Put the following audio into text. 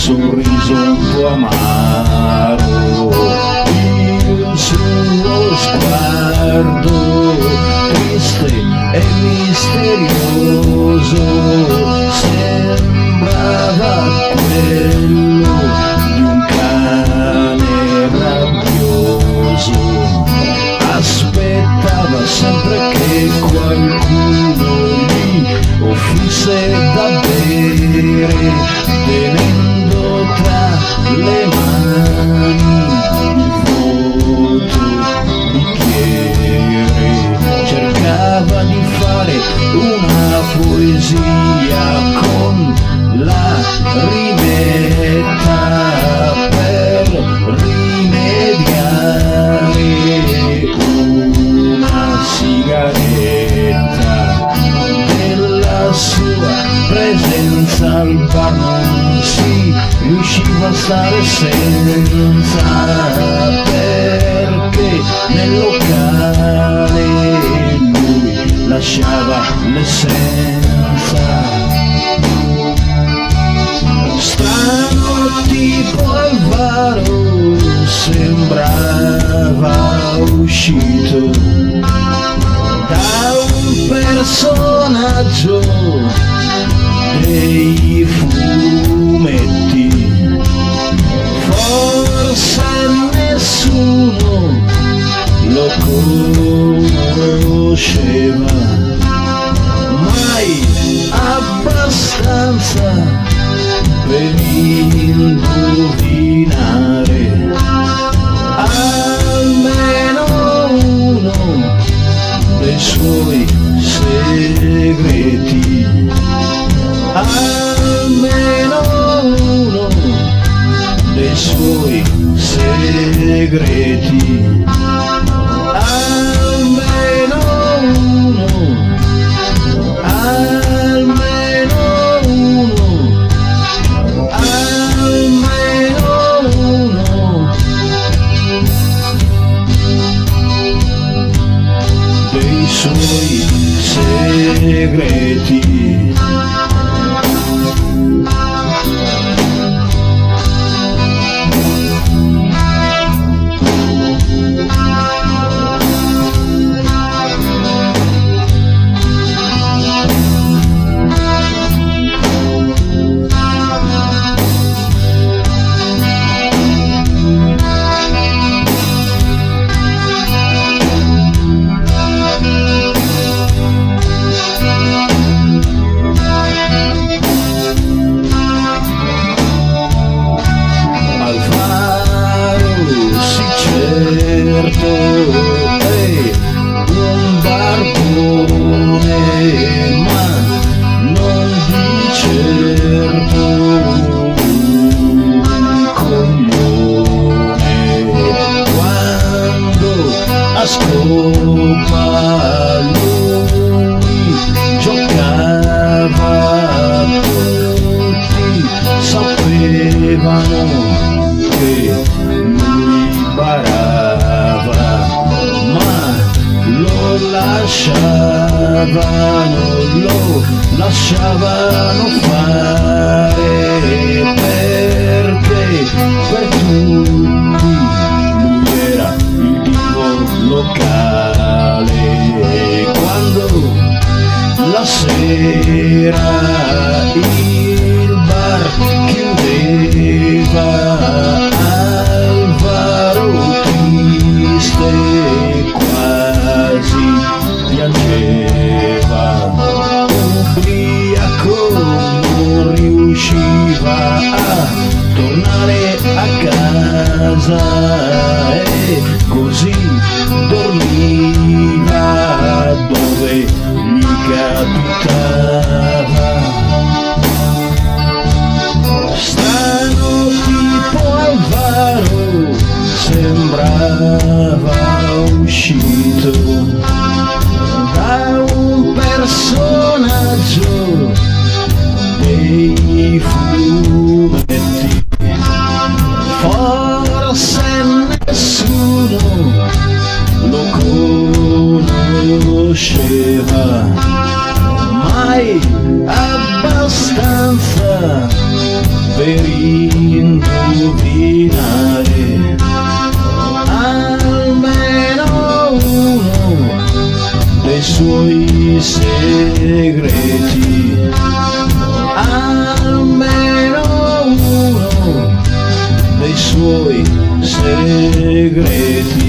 sorriso un po' amaro, il suo sguardo triste e misterioso sembrava quello di un cane rabbioso. Aspettava sempre che qualcuno gli offrisse da bere, tenendo tra le mani il vuoto bicchiere. Cercava di fare una poesia con la rimetta per rimediare una sigaretta. Della sua presenza al bar non si riusciva a stare senza, perché nel locale lui lasciava l'essenza. Strano tipo Alvaro, sembrava uscito da un personaggio dei fumetti. Forse nessuno lo conosceva, mai abbastanza per indovinare almeno uno dei suoi segreti, almeno uno dei suoi segreti, almeno uno, almeno uno, almeno uno dei suoi segreti. Un barbone, ma non di certo un coglione. Quando a scopa lui giocava, tutti sapevano che lui barava, ma lo lasciavano fare, perché per tutti lui era il divo locale. Quando la sera il bar chiudeva, Alvaro triste quasi piangeva, ubriaco non riusciva a tornare a casa e così dormiva dove gli capitava. Strano tipo Alvaro, sembrava uscito da un personaggio dei fumetti. Forse nessuno lo conosceva, mai abbastanza per indovinare almeno uno dei suoi segreti, almeno uno dei suoi segreti.